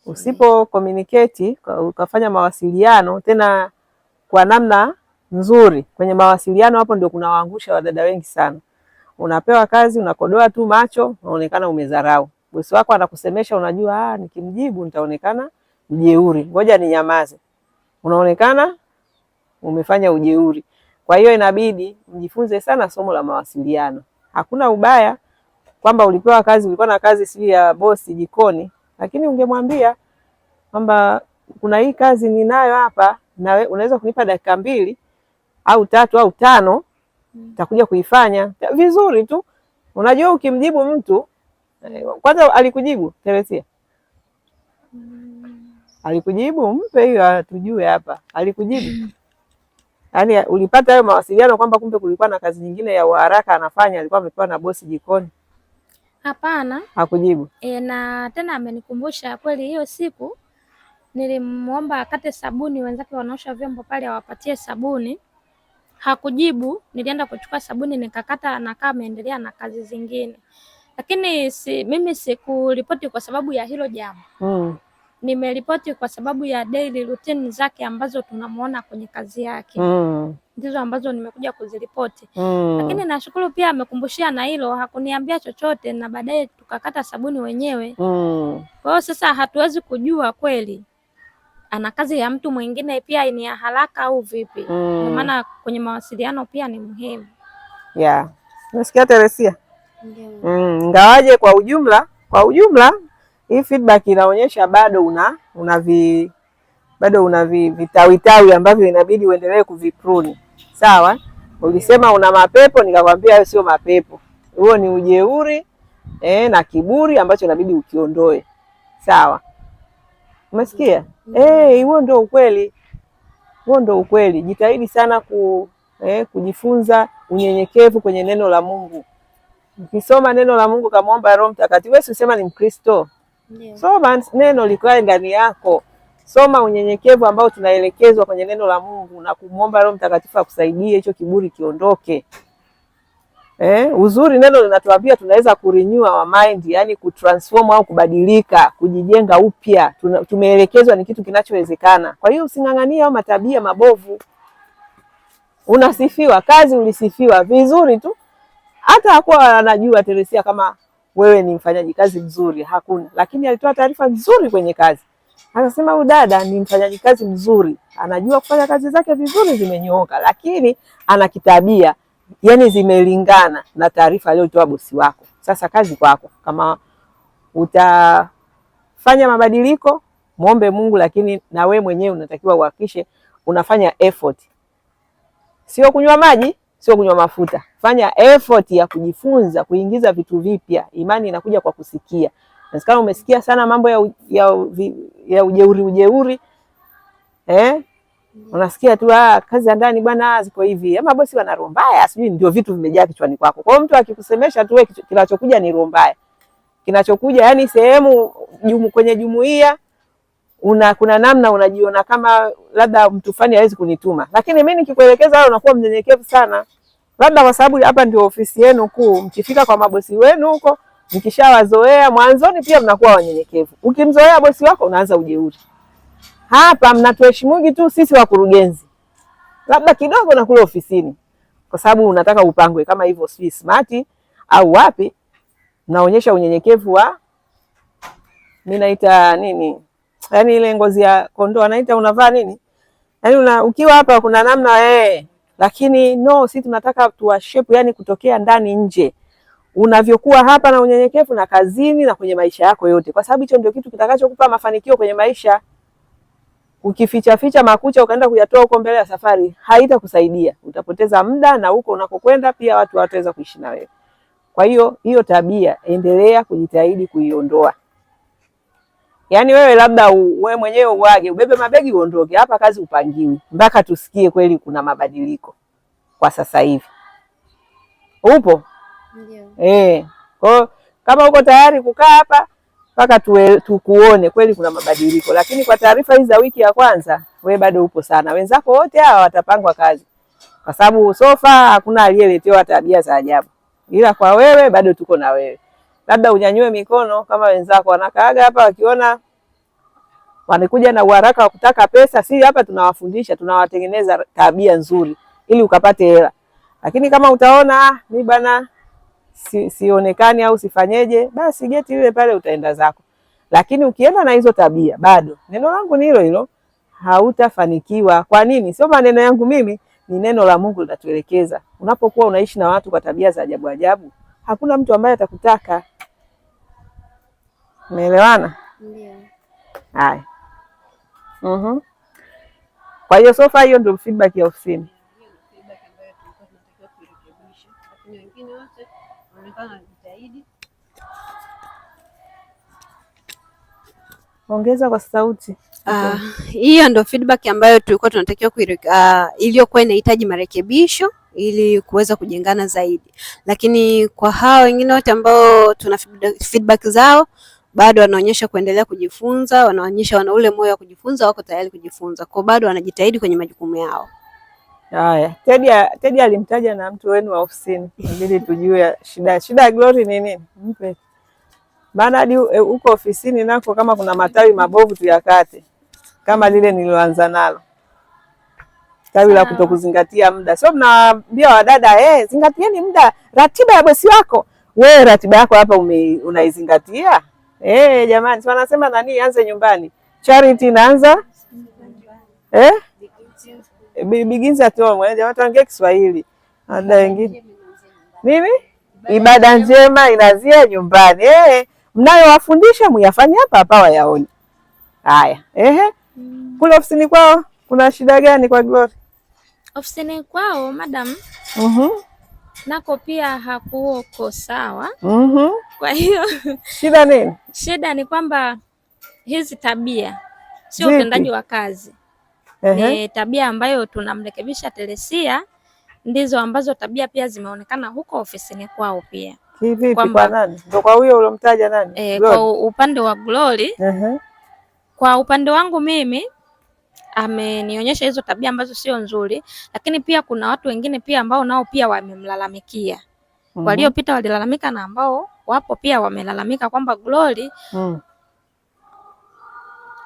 Usipo communicate ukafanya mawasiliano tena kwa namna nzuri, kwenye mawasiliano hapo ndio kunawaangusha wadada wengi sana. Unapewa kazi unakodoa tu macho, unaonekana umedharau. Bosi wako anakusemesha, unajua nikimjibu nitaonekana mjeuri, ngoja ninyamaze. Unaonekana umefanya ujeuri. Kwa hiyo inabidi mjifunze sana somo la mawasiliano. Hakuna ubaya kwamba ulipewa kazi, ulikuwa na kazi si ya bosi jikoni, lakini ungemwambia kwamba kuna hii kazi ninayo hapa na unaweza kunipa dakika 2 au 3 au 5, nitakuja kuifanya vizuri tu. Unajua ukimjibu mtu kwanza, alikujibu Teresia? Alikujibu? Mpe hiyo tujue hapa. Alikujibu? Yaani ulipata hayo mawasiliano kwamba kumbe kulikuwa na kazi nyingine ya uharaka anafanya, alikuwa amepewa na bosi jikoni? Hapana. Hakujibu. Na tena amenikumbusha kweli, hiyo siku nilimuomba akate sabuni, wenzake wanaosha vyombo pale awapatie sabuni. Hakujibu. Nilienda kuchukua sabuni nikakata, na kama ameendelea na kazi zingine. Lakini mimi sikuripoti kwa sababu ya hilo jambo. Nimeripoti kwa sababu ya daily routine zake ambazo tunamuona kwenye kazi yake. Ndizo ambazo nimekuja kuziripoti. Lakini nashukuru pia amekumbushia na hilo, hakuniambia chochote, na baadaye tukakata sabuni wenyewe. Kwa hiyo sasa hatuwezi kujua kweli ana kazi ya mtu mwingine pia ni ya haraka au vipi. Kwa maana kwenye mawasiliano pia ni muhimu. Nasikia Teresia? Ngawaje kwa ujumla hii feedback inaonyesha bado una vitawitawi ambavyo inabidi uendelee kuvipruni. Sawa? Ulisema una mapepo, nikakwambia hayo sio mapepo. Huo ni ujeuri na kiburi ambacho inabidi ukiondoe. Sawa? Umesikia? Huo ndio ukweli. Huo ndio ukweli. Jitahidi sana kujifunza unyenyekevu kwenye neno la Mungu. Ukisoma neno la Mungu kamwomba Roho Mtakatifu, wewe usema ni Mkristo. Soma neno likae ndani yako. Soma unyenyekevu ambao tunaelekezwa kwenye neno la Mungu na kumwomba Roho Mtakatifu akusaidie hicho kiburi kiondoke. Uzuri neno linatuambia tunaweza kurenew our mind, yani kutransform au kubadilika, kujijenga upya. Tumeelekezwa ni kitu kinachowezekana. Kwa hiyo using'ang'anie au matabia mabovu. Unasifiwa, kazi ulisifiwa vizuri tu. Hata hakuwa anajua Teresia kama wewe ni mfanyaji kazi mzuri, hakuna. Lakini alitoa taarifa nzuri kwenye kazi. Anasema huyu dada ni mfanyaji kazi mzuri, anajua kufanya kazi zake vizuri, zimenyooka, lakini ana kitabia, yani zimelingana na taarifa aliyotoa bosi wako. Sasa kazi kwako. Kama utafanya mabadiliko, muombe Mungu, lakini na we mwenyewe unatakiwa uhakikishe unafanya effort. Sio kunywa maji, sio kunywa mafuta. Fanya effort ya kujifunza, kuingiza vitu vipya. Imani inakuja kwa kusikia. Na kama umesikia sana mambo ya ujeuri, unasikia tu kazi za ndani bwana ziko hivi, ama bosi wana roho mbaya, sijui, ndio vitu vimejaa kichwani kwako. Kwa hiyo mtu akikusemesha tu, kinachokuja ni roho mbaya. Kinachokuja yani sehemu kwenye jumuiya kuna namna unajiona kama labda mtu fulani hawezi kunituma. Lakini mimi nikikuelekeza wewe unakuwa mnyenyekevu sana. Labda kwa sababu hapa ndio ofisi yenu kuu, mkifika kwa mabosi wenu huko, mkishawazoea mwanzoni pia mnakuwa wanyenyekevu. Ukimzoea bosi wako unaanza ujeuri. Hapa mnatuheshimugi tu sisi wakurugenzi. Labda kidogo na kule ofisini. Kwa sababu unataka upangwe kama hivyo, si smart au wapi, naonyesha unyenyekevu wa naita nini? Yaani ile ngozi ya kondoo anaita unavaa nini? Yaani ukiwa hapa kuna namna lakini sisi tunataka tuwashape, yani kutokea ndani nje. Unavyokuwa hapa na unyenyekevu na kazini na kwenye maisha yako yote. Kwa sababu hicho ndio kitu kitakachokupa mafanikio kwenye maisha. Ukificha makucha ukaenda kuyatoa huko mbele ya safari, haitakusaidia. Utapoteza muda na huko unakokwenda pia watu hawataweza kuishi na wewe. Kwa hiyo tabia endelea kujitahidi kuiondoa. Yaani wewe labda wewe mwenyewe uage, ubebe mabegi uondoke. Hapa kazi upangiwi. Mpaka tusikie kweli kuna mabadiliko kwa sasa hivi. Upo? Ndio. Kwa kama uko tayari kukaa hapa mpaka tukuone kweli kuna mabadiliko. Lakini kwa taarifa hizi za wiki ya kwanza, wewe bado upo sana. Wenzako wote hawa watapangwa kazi. Kwa sababu sofa hakuna aliyeletewa tabia za ajabu. Ila kwa wewe bado tuko na wewe. Labda unyanyue mikono kama wenzako wanakaaga hapa wakiona wanakuja na uharaka wa kutaka pesa. Si hapa tunawafundisha, tunawatengeneza tabia nzuri ili ukapate hela. Lakini kama utaona mimi bana sionekani au sifanyeje, basi geti ile pale utaenda zako. Lakini ukienda na hizo tabia, bado neno langu ni hilo hilo, hautafanikiwa. Kwa nini? Sio maneno yangu mimi, ni neno la Mungu linatuelekeza. Unapokuwa unaishi na watu kwa tabia za ajabu ajabu, hakuna mtu ambaye atakutaka. Umeelewana? Ndio. Haya. Kwa hiyo sofa hiyo ndio feedback ya ofisini. Ongeza kwa sauti. Hiyo ndio feedback ambayo tulikuwa tunatakiwa iliyokuwa inahitaji marekebisho ili kuweza kujengana zaidi, lakini kwa hao wengine wote ambao tuna feedback zao bado wanaonyesha kuendelea kujifunza, wanaonyesha wana ule moyo wa kujifunza, wako tayari kujifunza, kwa bado wanajitahidi kwenye majukumu yao. Haya, Teddy alimtaja na mtu wenu wa ofisini, ili tujue shida ya Glory ni nini. Mpe. Maana hadi huko ofisini nako kama kuna matawi mabovu tuyakate. Kama lile nililoanza nalo. Tawi la kutokuzingatia muda. Sio mnaambia wadada, zingatieni muda, ratiba ya bosi wako. Wewe ratiba yako hapa unaizingatia? Jamani, si wanasema nani anze nyumbani. Charity inaanza begins at home. Jamaa tuongee Kiswahili. Ada wengine. Nini? Ibada njema inaanzia nyumbani. Mnayowafundisha muyafanye hapa hapa wayaone. Haya. Kule ofisini kwao kuna shida gani kwa Glory? Ofisini kwao madam, nako pia hakuko sawa. Kwa hiyo shida nini? Shida ni kwamba hizi tabia sio utendaji wa kazi. Ni tabia ambayo tunamrekebisha Teresia, ndizo ambazo tabia pia zimeonekana huko ofisini kwao pia. Kivipi? Kwa nani? Ndio kwa huyo ulomtaja nani? Kwa upande wa Glory. Kwa upande wangu mimi amenionyesha hizo tabia ambazo sio nzuri, lakini pia kuna watu wengine pia ambao nao pia wamemlalamikia. Waliopita walilalamika na ambao wapo pia wamelalamika kwamba Glory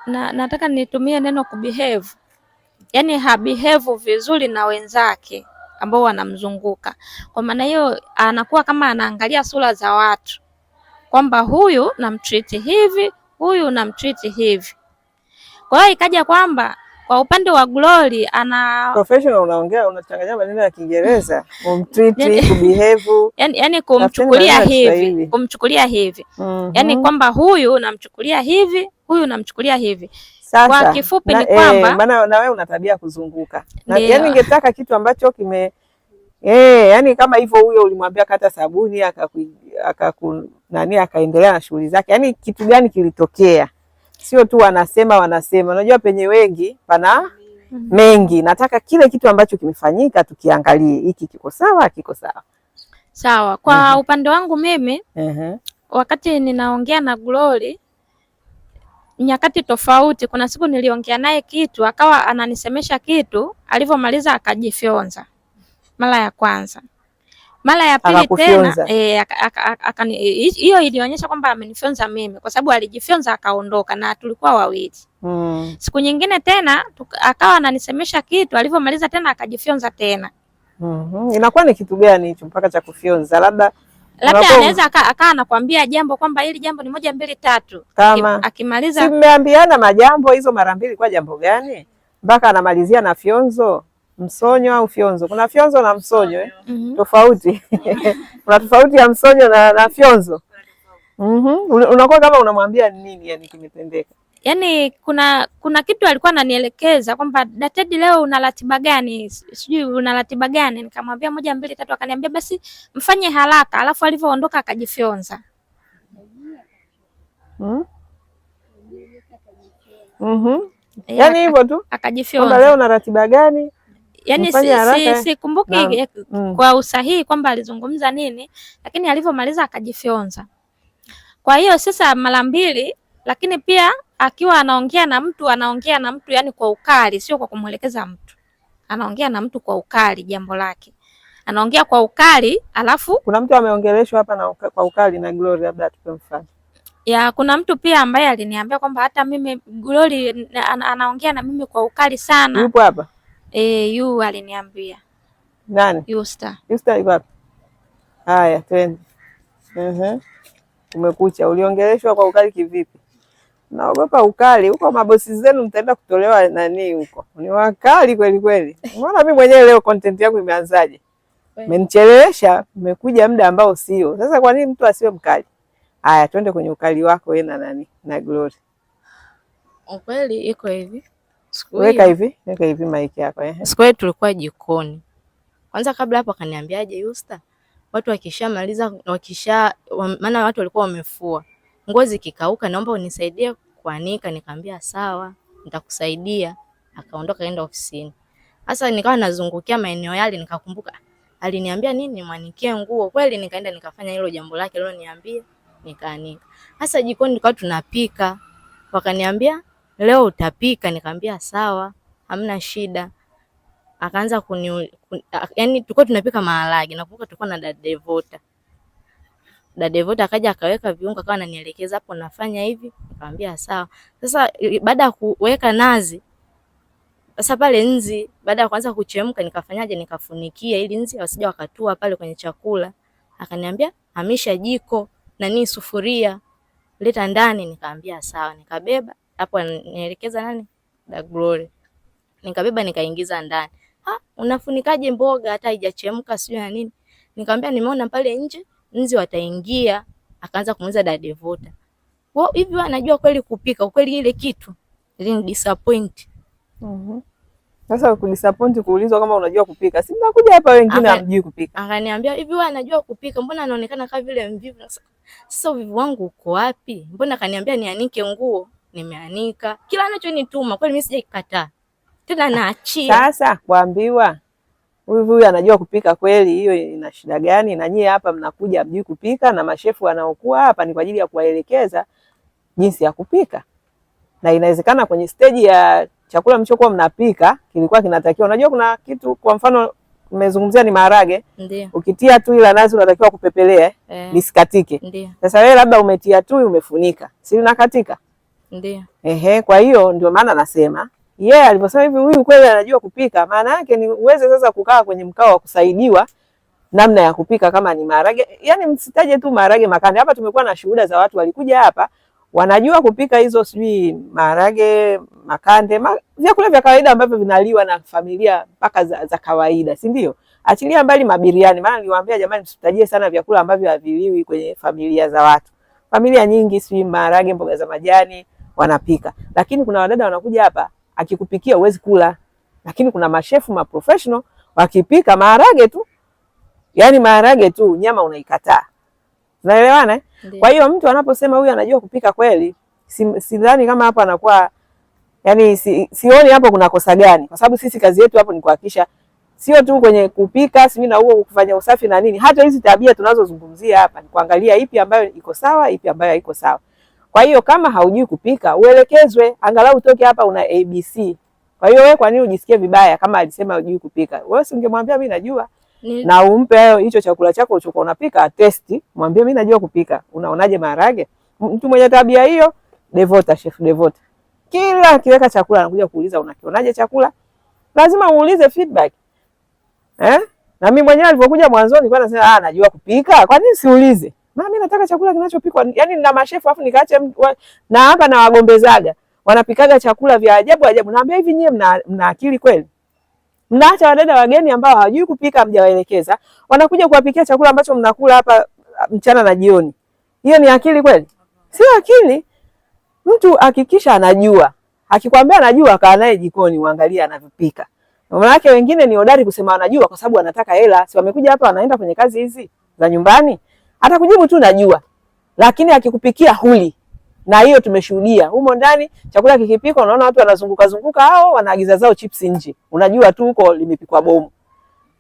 nataka nitumie neno kubehave. Yaani habehave vizuri na wenzake ambao wanamzunguka. Kwa maana hiyo anakuwa kama anaangalia sura za watu. Kwamba huyu namtreat hivi, huyu namtreat hivi. Kwa hiyo ikaja kwamba kwa upande wa Glory professional unaongea unachanganya maneno ya Kiingereza, kumtreat, kubehave. Yaani kumchukulia hivi. Yaani kwamba huyu namchukulia hivi, huyu namchukulia hivi. Sasa, kwa kifupi ni kwamba maana na wewe una tabia kuzunguka. Yaani ningetaka kitu ambacho yaani kama hivyo huyo ulimwambia kata sabuni akaendelea na shughuli zake. Yaani kitu gani kilitokea? Sio tu wanasema. Unajua penye wengi pana mengi. Nataka kile kitu ambacho kimefanyika tukiangalie. Hiki kiko sawa, kiko sawa. Sawa. Kwa upande wangu mimi wakati ninaongea na Glory nyakati tofauti, kuna siku niliongea naye kitu akawa ananisemesha kitu, alivyomaliza akajifyonza. Mara ya kwanza. Mara ya pili tena hiyo ilionyesha kwamba amenifyonza mimi kwa sababu alijifyonza akaondoka na tulikuwa wawili. Siku nyingine tena akawa ananisemesha kitu, alivyomaliza tena akajifyonza tena. Inakuwa ni kitu gani hicho mpaka cha kufyonza? Labda anaweza akawa anakuambia jambo kwamba hili jambo ni 1 2 3. Kama akimaliza mmeambiana majambo hizo mara mbili, kwa jambo gani mpaka anamalizia na fyonzo? Msonyo au fyonzo? Kuna fyonzo na msonyo tofauti. Kuna tofauti ya msonyo na fyonzo. Unakuwa kama unamwambia nini yani kimetendeka. Yaani kuna kitu alikuwa ananielekeza kwamba Teddy leo una ratiba gani? Sijui una ratiba gani? Nikamwambia 1 2 3, akaniambia basi mfanye haraka, alafu alivyoondoka akajifyonza. Yaani hivyo tu. Akajifyonza. Leo una ratiba gani? Yaani sikumbuki kwa usahihi kwamba alizungumza nini, lakini alivyomaliza akajifyonza. Kwa hiyo sasa mara mbili, lakini pia akiwa anaongea na mtu yani kwa ukali, sio kwa kumwelekeza mtu. Anaongea na mtu kwa ukali jambo lake. Anaongea kwa ukali, alafu kuna mtu ameongeleshwa hapa na kwa ukali na Glory, labda tupe mfano. Ya, kuna mtu pia ambaye aliniambia kwamba hata mimi Glory anaongea na mimi kwa ukali sana. Yupo hapa? Yu aliniambia. Nani? Yusta. Yusta yuko hapa? Haya, twende. Umekucha. Uliongeleshwa kwa ukali kivipi? Naogopa ukali. Huko mabosi zenu mtaenda kutolewa nani huko? Ni wakali kweli kweli. Unaona mimi mwenyewe leo content yangu imeanzaje? Mmenichelewesha, mmekuja muda ambao sio. Sasa kwa nini mtu asiwe mkali? Haya, twende kwenye ukali wako wewe na nani? Na Glory. Ukweli iko hivi. Weka hivi mic yako Siku hiyo tulikuwa jikoni. Kwanza kabla hapo akaniambiaje Yusta? Watu wakishamaliza maana watu walikuwa wamefua. Nguo zikikauka naomba unisaidie kuanika, nikamwambia sawa, nitakusaidia. Akaondoka kaenda ofisini. Sasa nikawa nazungukia maeneo yale nikakumbuka aliniambia nini nimwanikie nguo. Kweli nikaenda nikafanya hilo jambo lake aliloniambia, nikaanika. Sasa jikoni tulikuwa tunapika. Wakaniambia leo utapika, nikamwambia sawa, hamna shida. Akaanza yani tulikuwa tunapika maharage. Nakumbuka tulikuwa na Dada Devota akaja akaweka viungo akawa ananielekeza hapo nafanya hivi, nikamwambia sawa. Sasa baada ya kuweka nazi, sasa pale nzi baada ya kuanza kuchemka nikafanyaje, nikafunikia ili nzi wasije wakatua pale kwenye chakula. Akaniambia hamisha jiko nani sufuria, leta ndani, nikamwambia sawa. Nikabeba hapo nielekeza nani? Da Glory. Nikabeba nikaingiza ndani. Unafunikaje mboga hata haijachemka sio na nini? Nikamwambia nimeona pale nje nzi wataingia. Akaanza kumuuliza Dada Devota. Wao hivi anajua kweli kupika? Ukweli ile kitu ili disappoint. Sasa kudisappoint kuulizwa kama unajua kupika. Si mnakuja hapa wengine hamjui kupika. Akaniambia hivi wewe anajua kupika? Mbona anaonekana kama vile mvivu? Sasa uvivu wangu uko wapi? Mbona akaniambia nianike nguo, nimeanika. Kila anachonituma kweli mimi sijaikataa. Tena naachia. Sasa kuambiwa huyu anajua kupika kweli, hiyo ina shida gani? Na nyie hapa mnakuja mjui kupika, na mashefu wanaokuwa hapa ni kwa ajili ya kuwaelekeza jinsi ya kupika. Na inawezekana kwenye stage ya chakula mlichokuwa mnapika kilikuwa kinatakiwa, unajua kuna kitu, kwa mfano nimezungumzia ni maharage. Ndiyo. Ukitia tu ila nazi unatakiwa kupepelea lisikatike. Ndiyo. Sasa wewe labda umetia tu umefunika, si linakatika? Ndiyo. Kwa hiyo ndio maana nasema alivyosema hivi huyu kweli anajua kupika, maana yake ni uweze sasa kukaa kwenye mkao wa kusaidiwa namna ya kupika kama ni maharage. Yaani msitaje tu maharage makande. Hapa tumekuwa na shuhuda za watu walikuja hapa wanajua kupika hizo sijui maharage makande, vyakula vya kawaida ambavyo vinaliwa na familia mpaka za kawaida, si ndio? Achilia mbali mabiriani, maana niliwaambia jamani msitajie sana vyakula ambavyo haviliwi kwenye familia za watu. Familia nyingi sijui maharage, mboga za majani wanapika. Lakini kuna wadada wanakuja hapa akikupikia uwezi kula. Lakini kuna mashefu maprofessional wakipika maharage tu. Yaani maharage tu, nyama unaikataa. Unaelewana? Kwa hiyo mtu anaposema huyu anajua kupika kweli, sidhani kama hapo anakuwa, yani sioni hapo kuna kosa gani, kwa sababu sisi kazi yetu hapo ni kuhakikisha sio tu kwenye kupika, si na huo kufanya usafi na nini. Hata hizi tabia tunazozungumzia hapa ni kuangalia ipi ambayo iko sawa, ipi ambayo haiko sawa. Kwa hiyo kama haujui kupika, uelekezwe, angalau utoke hapa una ABC. Kwa hiyo wewe kwa nini ujisikie vibaya kama alisema hujui kupika? Wewe singemwambia mimi najua. Na umpe hicho chakula chako ulichokuwa unapika testi, mwambie mimi najua kupika. Unaonaje maharage? Mtu mwenye tabia hiyo, Devota, chef Devota. Kila akiweka chakula anakuja kuuliza unakionaje chakula? Lazima uulize feedback. Na mimi mwenyewe nilipokuja mwanzo nilikuwa nasema najua kupika. Kwa nini siulize? Mama mimi nataka chakula kinachopikwa. Yaani nina mashefu afu nikaacha na hapa na wagombezaga. Wanapikaga chakula vya ajabu ajabu. Naambia hivi nyie mna akili kweli? Mnaacha wadada wageni ambao hawajui kupika mjawaelekeza, wanakuja kuwapikia chakula ambacho mnakula hapa mchana na jioni. Hiyo ni akili kweli? Sio akili. Mtu hakikisha anajua. Akikwambia anajua, kaa naye jikoni uangalie anavyopika. Maana yake wengine ni hodari kusema anajua kwa sababu anataka hela. Si wamekuja hapa wanaenda kwenye kazi hizi za nyumbani. Atakujibu tu najua. Lakini akikupikia huli. Na hiyo tumeshuhudia. Humo ndani chakula kikipikwa unaona watu wanazunguka zunguka hao wanaagiza zao chips nje. Unajua tu huko limepikwa bomu.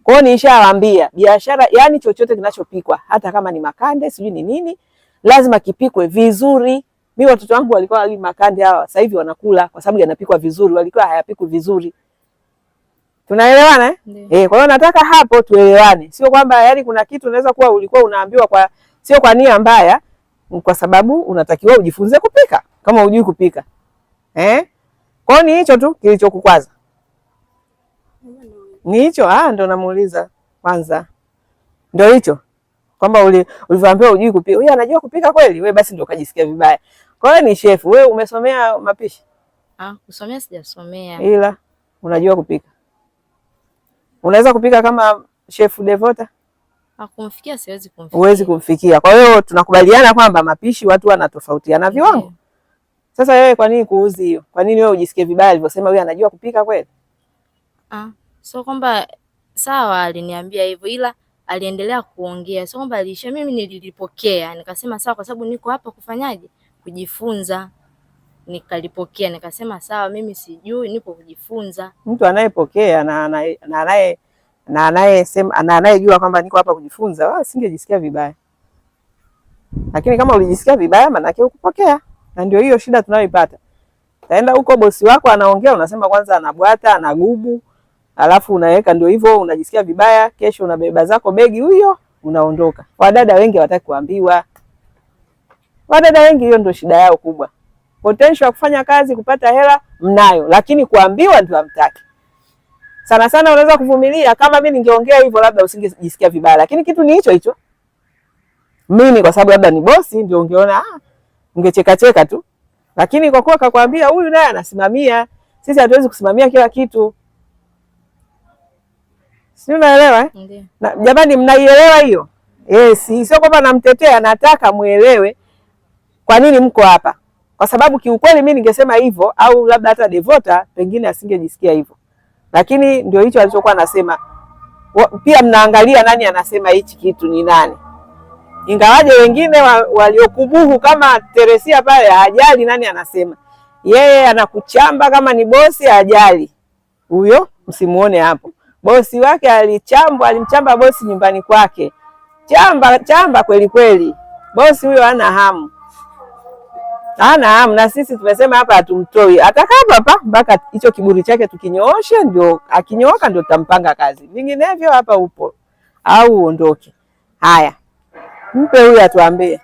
Kwa hiyo nishawaambia biashara, yani chochote kinachopikwa hata kama ni makande sijui ni nini, lazima kipikwe vizuri. Mimi watoto wangu walikuwa wali makande hawa, sasa hivi wanakula kwa sababu yanapikwa vizuri, walikuwa hayapikwi vizuri. Tunaelewana kwa hiyo nataka hapo tuelewane. Sio kwamba yani kuna kitu unaweza kuwa ulikuwa unaambiwa kwa sio kwa nia mbaya, kwa sababu unatakiwa ujifunze kupika kama hujui kupika. Kwa hiyo ni hicho tu kilichokukwaza? Ni hicho? Ndo namuuliza kwanza. Ndio hicho kwamba ulivyoambiwa hujui kupika. Huyu anajua kupika kweli? Wewe basi ndio ukajisikia vibaya. Kwa hiyo ni chef. Wewe umesomea mapishi? Kusomea sijasomea. Ila unajua kupika. Unaweza kupika kama Chef Devota? Kumfikia siwezi kumfikia. Huwezi kumfikia. Kwa hiyo tunakubaliana kwamba mapishi watu wanatofautiana viwango. Sasa wewe kwa nini kuuzi hiyo? Kwa nini wewe ujisikie vibaya alivyosema huyu anajua kupika kweli? So kwamba sawa aliniambia hivyo, ila aliendelea kuongea. So kwamba alisha, mimi nililipokea. Nikasema sawa, kwa sababu niko hapa kufanyaje? Kujifunza. Nikalipokea, nikasema sawa, mimi sijui, nipo kujifunza. Mtu anayepokea na anayejua kwamba niko hapa kujifunza, asingejisikia vibaya. Lakini kama ulijisikia vibaya, maana yake ukupokea. Na ndio hiyo shida tunayoipata. Taenda huko bosi wako anaongea, unasema kwanza anabwata, anagubu, alafu unaweka ndio hivyo, unajisikia vibaya, kesho unabeba zako begi huyo, unaondoka. Wadada wengi hawataki kuambiwa. Wadada wengi hiyo ndio shida yao kubwa. Potential ya kufanya kazi, kupata hela mnayo, lakini kuambiwa ndio hamtaki. Sana sana unaweza kuvumilia, kama mimi ningeongea hivyo labda usingejisikia vibaya, lakini kitu ni hicho hicho. Mimi kwa sababu labda ni bosi ndio ungeona ungecheka cheka tu. Lakini kwa kuwa kakwambia huyu naye anasimamia, sisi hatuwezi kusimamia kila kitu. Si unaelewa? Ndiyo. Na jamani, mnaielewa hiyo? Sio kwamba namtetea, nataka muelewe kwa nini mko hapa. Kwa sababu kiukweli mimi ningesema hivyo, au labda hata Devota pengine asingejisikia hivyo. Lakini ndio hicho alichokuwa anasema. Pia mnaangalia nani anasema hichi kitu ni nani. Ingawaje wengine waliokubuhu kama Teresia pale hajali nani anasema. Yeye anakuchamba kama ni bosi hajali. Huyo msimuone hapo. Bosi wake alimchamba bosi nyumbani kwake. Chamba kweli kweli. Bosi huyo hana hamu. Na sisi tumesema hapa hatumtoi. Atakaa hapa mpaka hicho kiburi chake tukinyooshe, ndio akinyooka ndio tutampanga kazi. Vinginevyo hapa upo au uondoke. Haya. Mpe huyu atuambie.